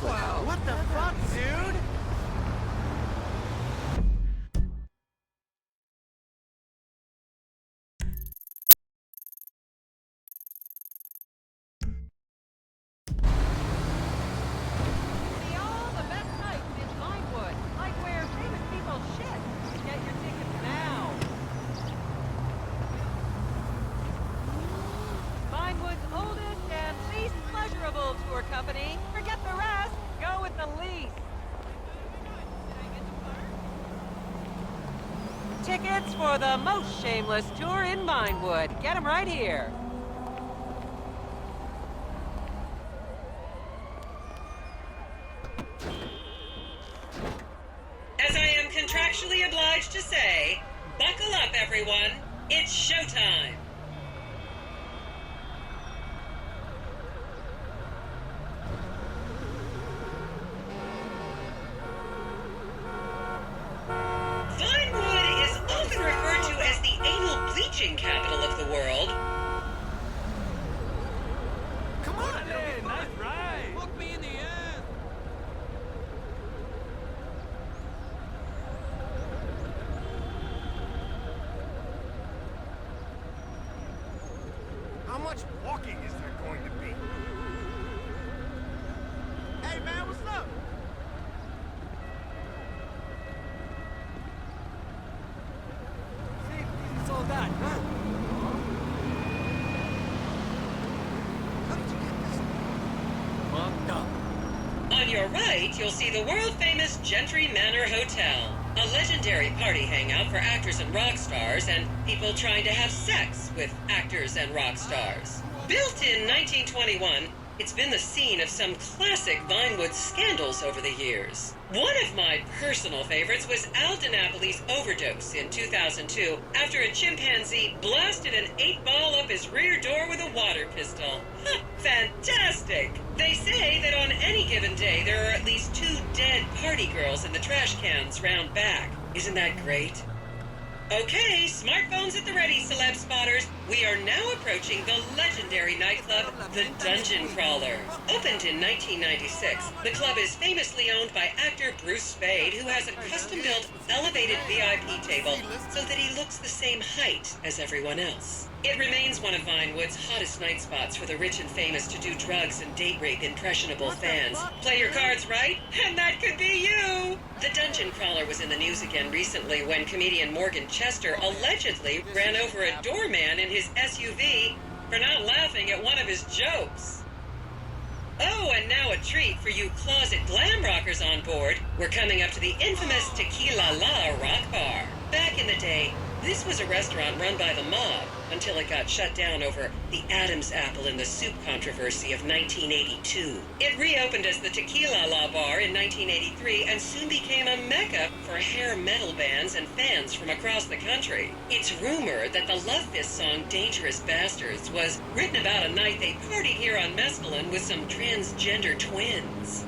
Wow, what the fuck, dude? See all the best nights in Vinewood, like where famous people shit. Get your tickets now. Vinewood's oldest and least pleasurable tour company. Forget the rest. Go with the least. Tickets for the most shameless tour in Vinewood. Get them right here. As I am contractually obliged to say, buckle up, everyone. It's showtime. Vinewood is often referred to as the anal bleaching capital of the world. Come on, hey, nice ride. Look me in the end. How much walking is there going to be? Hey, man, what's up? See, it's all that, huh? How did you get this? Fucked up. On your right, you'll see the world-famous Gentry Manor Hotel, a legendary party hangout for actors and rock stars and people trying to have sex with actors and rock stars. Built in 1921, it's been the scene of some classic Vinewood scandals over the years. One of my personal favorites was Al DiNapoli's overdose in 2002 after a chimpanzee blasted an 8-ball up his rear door with a water pistol. Fantastic! They say that on any given day there are at least 2 dead party girls in the trash cans round back. Isn't that great? Okay, smartphones at the ready, celeb spotters. We are now approaching the legendary nightclub, the Dungeon Crawler. Opened in 1996, the club is famously owned by actor Bruce Spade, who has a custom-built, elevated VIP table so that he looks the same height as everyone else. It remains one of Vinewood's hottest night spots for the rich and famous to do drugs and date rape impressionable fans. Play your cards right, and that could be you! The Dungeon Crawler was in the news again recently when comedian Morgan Chester allegedly ran over a doorman in his SUV for not laughing at one of his jokes. Oh, and now a treat for you closet glam rockers on board. We're coming up to the infamous Tequila La Rock Bar. Back in the day, this was a restaurant run by the mob until it got shut down over the Adam's apple in the soup controversy of 1982. It reopened as the Tequila La Bar in 1983 and soon became a mecca for hair metal bands and fans from across the country. It's rumored that the Love Fist song Dangerous Bastards was written about a night they partied here on Mescaline with some transgender twins.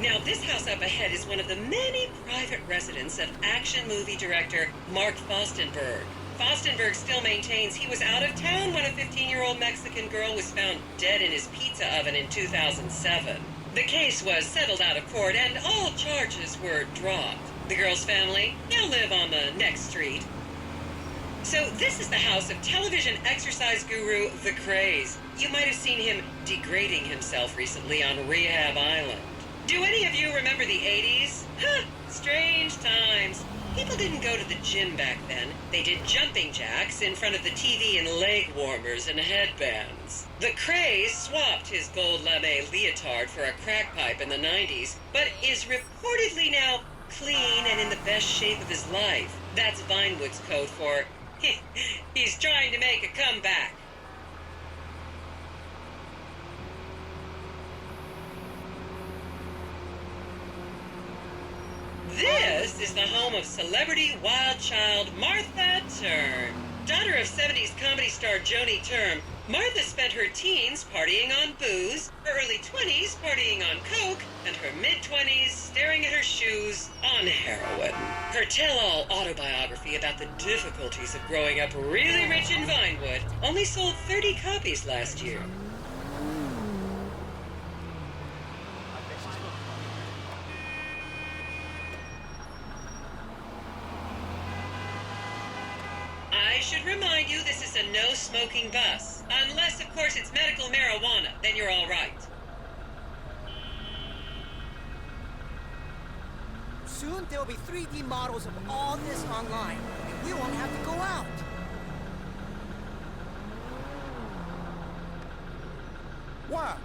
Now, this house up ahead is one of the many private residence of action movie director Mark Fostenberg. Fostenberg still maintains he was out of town when a 15-year-old Mexican girl was found dead in his pizza oven in 2007. The case was settled out of court and all charges were dropped. The girl's family now live on the next street. So this is the house of television exercise guru The Craze. You might have seen him degrading himself recently on Rehab Island. Do any of you remember the 80s? Strange times. People didn't go to the gym back then. They did jumping jacks in front of the TV and leg warmers and headbands. The Craze swapped his gold lame leotard for a crack pipe in the 90s, but is reportedly now clean and in the best shape of his life. That's Vinewood's code for, he's trying to make a comeback. This is the home of celebrity wild child Martha Turn. Daughter of 70s comedy star Joni Term, Martha spent her teens partying on booze, her early 20s partying on coke, and her mid-20s staring at her shoes on heroin. Her tell-all autobiography about the difficulties of growing up really rich in Vinewood only sold 30 copies last year. I should remind you this is a no-smoking bus. Unless, of course, it's medical marijuana, then you're all right. Soon there'll be 3D models of all this online, and we won't have to go out. Wow!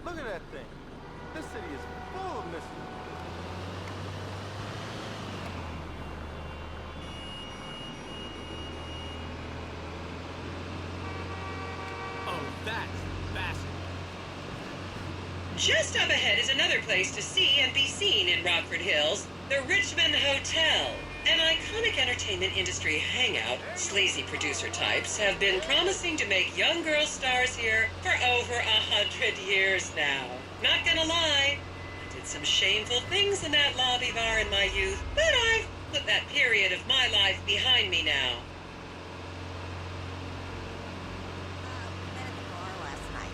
Look at that thing. This city is full of mystery. Oh, that's fascinating. Just up ahead is another place to see and be seen in Rockford Hills, the Richmond Hotel. An iconic entertainment industry hangout, sleazy producer types have been promising to make young girl stars here for over 100 years now. Not gonna lie, I did some shameful things in that lobby bar in my youth, but I've put that period of my life behind me now. Met at the bar last night.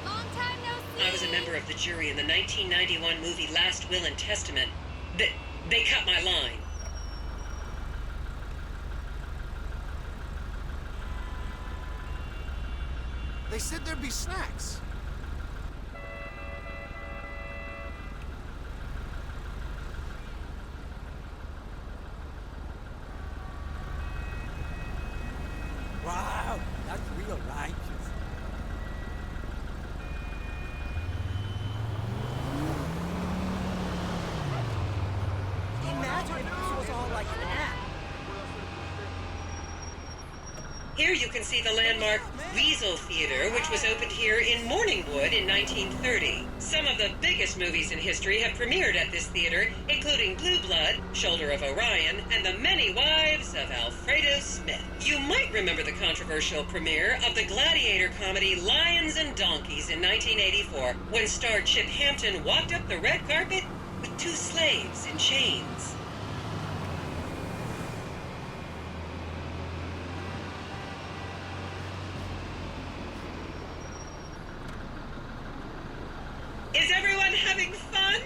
Long time no see. I was a member of the jury in the 1991 movie Last Will and Testament. They cut my line. They said there'd be snacks. Wow, that's real righteous. Imagine if this was all like an app. Here you can see the landmark Weasel Theater, which was opened here in Morningwood in 1930. Some of the biggest movies in history have premiered at this theater, including Blue Blood, Shoulder of Orion, and The Many Wives of Alfredo Smith. You might remember the controversial premiere of the gladiator comedy Lions and Donkeys in 1984, when star Chip Hampton walked up the red carpet with two slaves in chains. Is everyone having fun?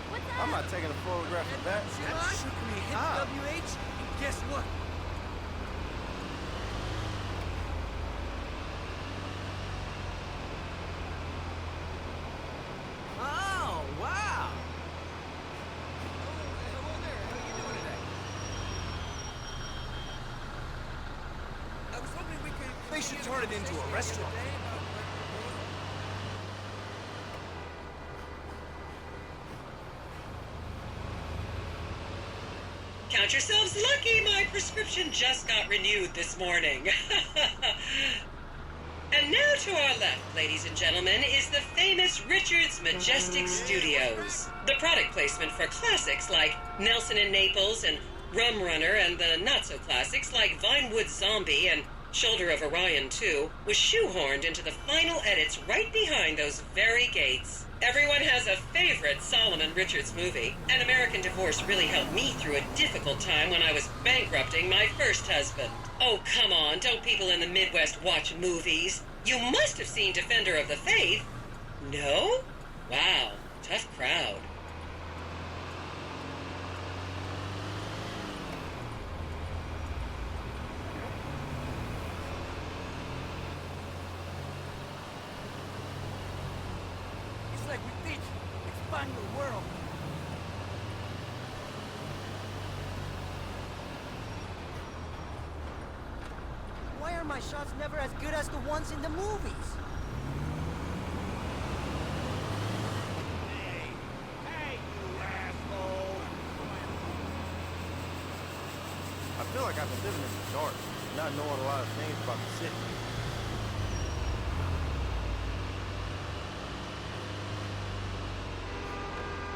What's up? I'm not taking a photograph of that. That shook me. Hit Ah. WH, and guess what? Oh, wow. I was hoping we could... They should turn it into a restaurant. Count yourselves lucky, my prescription just got renewed this morning. And now to our left, ladies and gentlemen, is the famous Richards Majestic Studios. The product placement for classics like Nelson and Naples and Rum Runner, and the not-so-classics like Vinewood Zombie and Shoulder of Orion 2 was shoehorned into the final edits right behind those very gates. Everyone has a favorite Solomon Richards movie. An American Divorce really helped me through a difficult time when I was bankrupting my first husband. Oh, come on, don't people in the Midwest watch movies? You must have seen Defender of the Faith. No? Wow, tough crowd. It's like we teach, expand the world. Why are my shots never as good as the ones in the movies? I feel like I've been living in the dark, not knowing a lot of things about the city.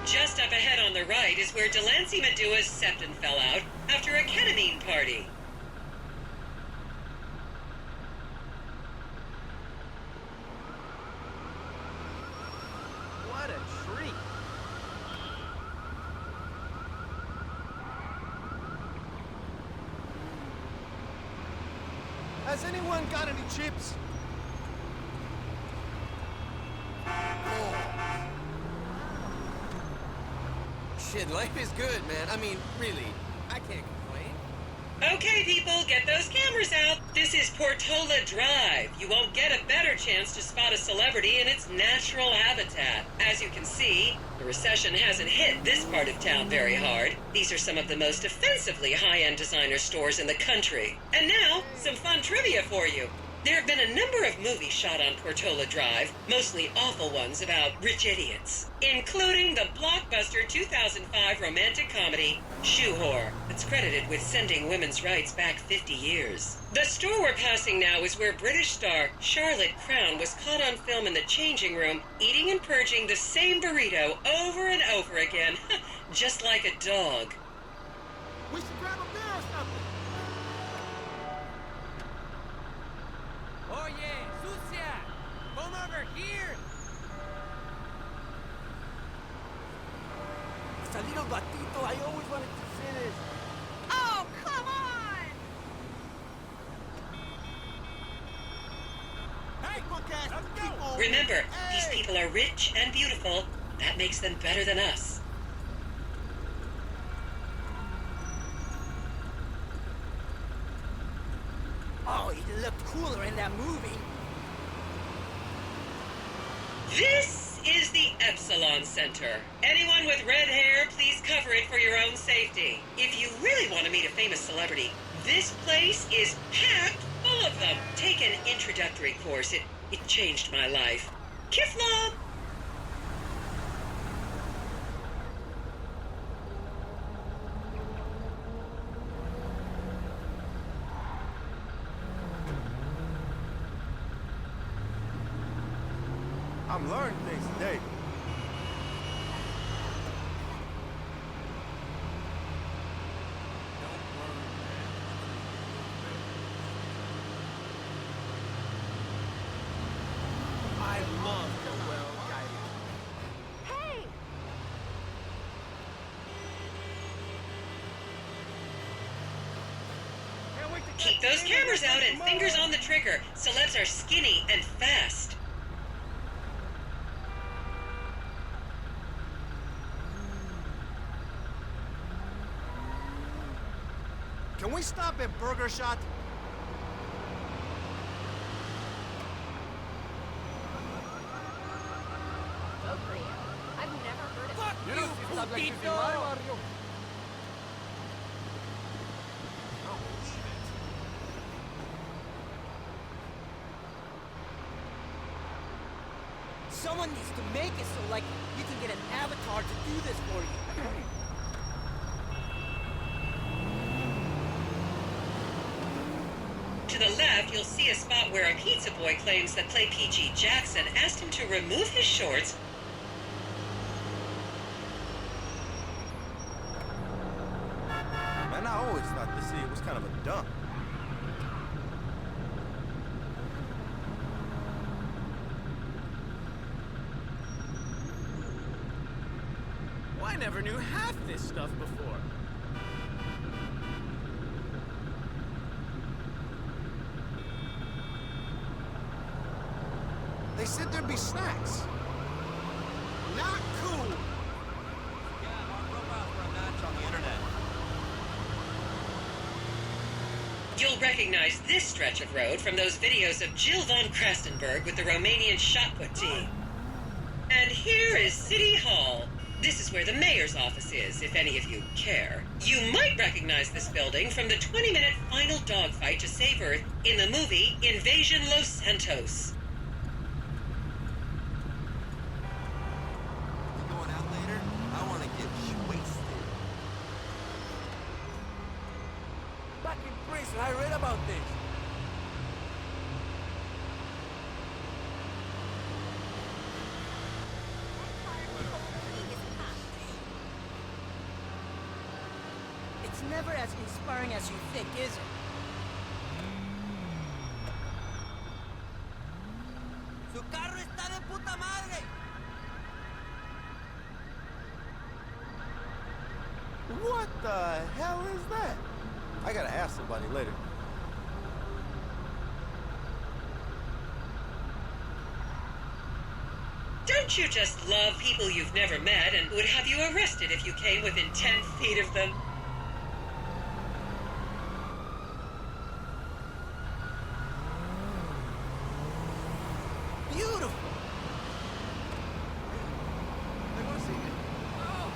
Just up ahead on the right is where Delancey Medua's septon fell out after a ketamine party. What a treat. Has anyone got any chips? Shit, life is good, man. I mean, really, I can't complain. Okay, people, get those cameras out. This is Portola Drive. You won't get a better chance to spot a celebrity in its natural habitat. As you can see, the recession hasn't hit this part of town very hard. These are some of the most offensively high-end designer stores in the country. And now, some fun trivia for you. There have been a number of movies shot on Portola Drive, mostly awful ones about rich idiots, including the blockbuster 2005 romantic comedy, Shoe Whore, that's credited with sending women's rights back 50 years. The store we're passing now is where British star Charlotte Crown was caught on film in the changing room, eating and purging the same burrito over and over again, just like a dog. We should grab a beer or something. Oh yeah, sucia! Come over here! It's a little batito I always wanted to finish. Oh, come on! Hey, Bookcast, Let's go. keep on. Remember, Hey. these people are rich and beautiful. That makes them better than us. Oh, it looked cooler in that movie. This is the Epsilon Center. Anyone with red hair, please cover it for your own safety. If you really want to meet a famous celebrity, this place is packed full of them. Take an introductory course. It changed my life. Kifla! I'm learning things today. I love the well-guided. Hey! Can't wait to Keep those cameras out and fingers on the trigger. Celebs are skinny and fast. Can we stop at Burger Shot? Good for you. I've never heard of Fuck You you, don't stop like this in my putito! barrio. Someone needs to make it so, like, you can get an avatar to do this for you. To the left, you'll see a spot where a pizza boy claims that Play PG Jackson asked him to remove his shorts. Man, I always thought this city was kind of a dump. Well, I never knew half this stuff before. They said there'd be snacks. Not cool. You'll recognize this stretch of road from those videos of Jill von Krastenberg with the Romanian shot put team. And here is City Hall. This is where the mayor's office is, if any of you care. You might recognize this building from the 20-minute final dogfight to save Earth in the movie Invasion Los Santos. You going out later? I want to get wasted. But Priest, I read about this. It's never as inspiring as you think, is it? Su carro está de puta madre. What the hell is that? I gotta ask somebody later. Don't you just love people you've never met and would have you arrested if you came within 10 feet of them? Beautiful! I want to see it. Oh,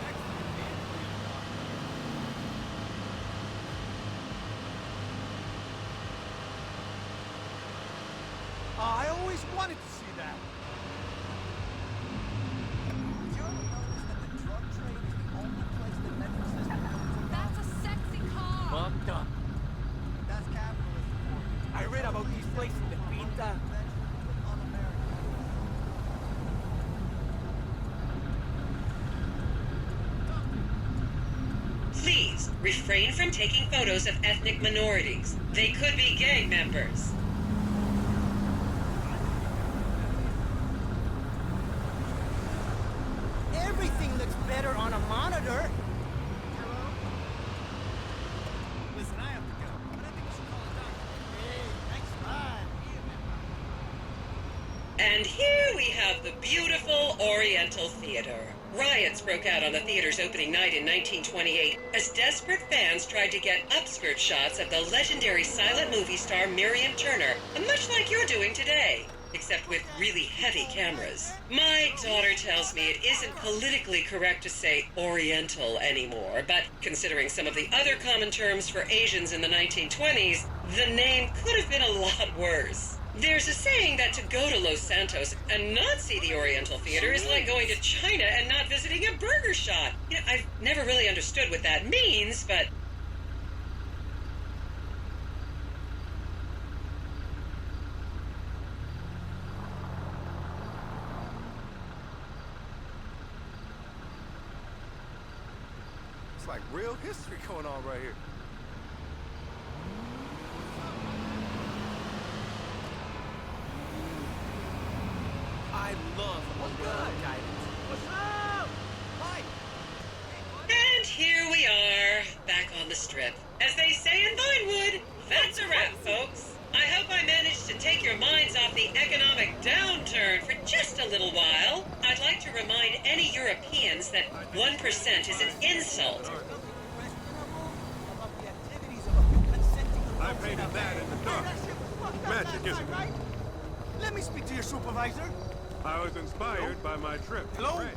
excellent. I always wanted to see that. Did you ever notice that the drug trade is the only place that Memphis has That's a sexy car. Fucked up. That's capitalism for you. I read about these places in the Pinta. Please refrain from taking photos of ethnic minorities. They could be gang members. Everything looks better on a monitor. Listen, I have to go, but I think we should call it done. Hey, thanks, bye. And here we have the beautiful Oriental Theater. Riots broke out on the theater's opening night in 1928 as desperate fans tried to get upskirt shots of the legendary silent movie star Miriam Turner, much like you're doing today, except with really heavy cameras. My daughter tells me it isn't politically correct to say Oriental anymore, but considering some of the other common terms for Asians in the 1920s, the name could have been a lot worse. There's a saying that to go to Los Santos and not see the Oriental Theater is like going to China and not visiting a burger shop. You know, I've never really understood what that means, but... It's like real history going on right here. I love underwater guidance. What's up? Hi. And here we are, back on the strip. As they say in Vinewood, that's a wrap, folks. I hope I managed to take your minds off the economic downturn for just a little while. I'd like to remind any Europeans that 1% is an insult. I painted that in the dark. Magic, isn't it? Let me speak to your supervisor. I was inspired by my trip. Hello? Right.